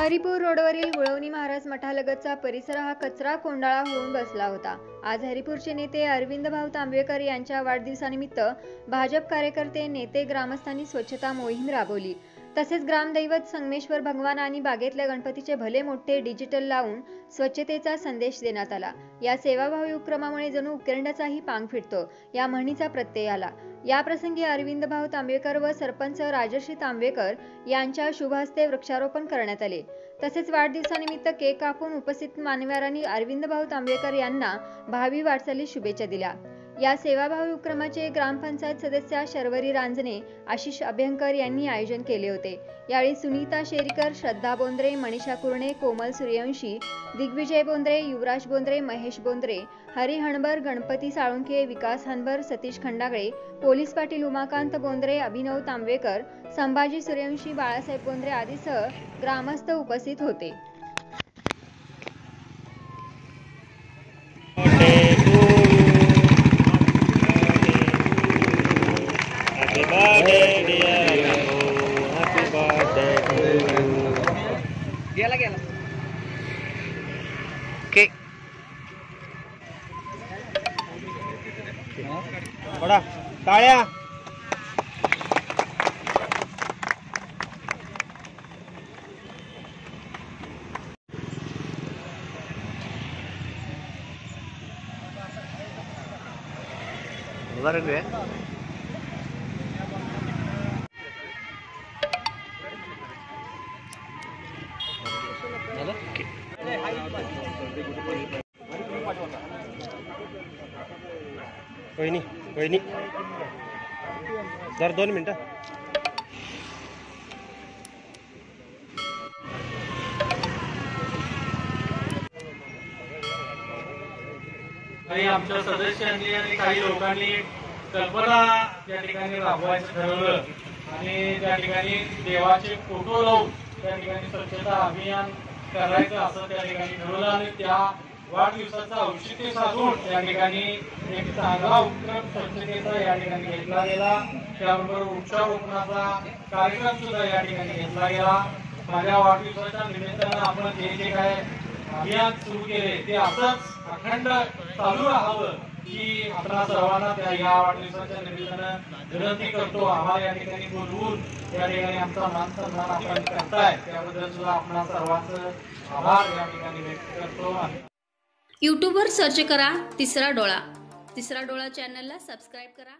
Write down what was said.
हरिपूर रोडवरील गुळवणी महाराज मठालगतचा परिसर हा कचरा कोंडाळा होऊन बसला होता। आज हरिपूरचे नेते अरविंद भाऊ तांबेकर यांच्या वाढदिवसानिमित्त भाजप कार्यकर्ते, नेते, ग्रामस्थांनी स्वच्छता मोहीम राबवली। तसेच ग्रामदैवत संगमेश्वर भगवान आणि बागेतल्या गणपतीचे भले मोठे डिजिटल लावून स्वच्छतेचा संदेश देण्यात आला। या सेवाभावी उपक्रमामुळे जणू उकिरड्याचाही पांग फिटतो या म्हणीचा प्रत्यय आला। या प्रसंगी अरविंद भाऊ तांबेकर व सरपंच राजश्री तांबेकर यांच्या शुभ हस्ते वृक्षारोपण करण्यात आले। तसेच वाढदिवसानिमित्त केक कापून उपस्थित मान्यवरांनी अरविंद भाऊ तांबेकर यांना भावी वाटचालीस शुभेच्छा दिल्या। या सेवाभावी उपक्रमाचे ग्रामपंचायत सदस्या शर्वरी रांजणे, आशिष अभ्यंकर यांनी आयोजन केले होते। यावेळी सुनीता शेरीकर, श्रद्धा बोंद्रे, मनीषा कुरणे, कोमल सूर्यवंशी, दिग्विजय बोंद्रे, युवराज बोंद्रे, महेश बोंद्रे, हरी हणबर, गणपती साळुंखे, विकास हणबर, सतीश खंडागळे, पोलीस पाटील उमाकांत बोंद्रे, अभिनव तांबेकर, संभाजी सूर्यवंशी, बाळासाहेब बोंद्रे आदीसह ग्रामस्थ उपस्थित होते। बड़ा ताळ्या उदाहरण है। कोई नहीं सर 2 मिनटं। काही आमच्या सदस्यांनी आणि काही लोकांनी कल्पना त्या ठिकाणी राबवायचं ठरवलं आणि त्या ठिकाणी देवाचे फोटो लावून त्या ठिकाणी स्वच्छता अभियान करायचं असं त्या ठिकाणी ठरवलं आणि त्या वाढदिवसाचं औचित्य साधून त्या ठिकाणी एक चांगला उपक्रम स्वच्छतेचा या ठिकाणी घेतला गेला। त्याबरोबर वृक्षारोपणाचा कार्यक्रम सुद्धा या ठिकाणी घेतला गेला। माझ्या वाढदिवसाच्या निमित्तानं आपण जे काय अभियान सुरू केले ते असंच अखंड चालू राहावं की आपल्या सर्वांना त्या या वाढदिवसाच्या निमित्तानं विनंती करतो। आम्हाला या ठिकाणी बोलवून या ठिकाणी आमचा मान सन्मान आपण करताय त्याबद्दल सुद्धा आपल्या सर्वांचं आभार या ठिकाणी व्यक्त करतो। यूट्यूबवर सर्च करा तिसरा डोळा चॅनलला सबस्क्राइब करा।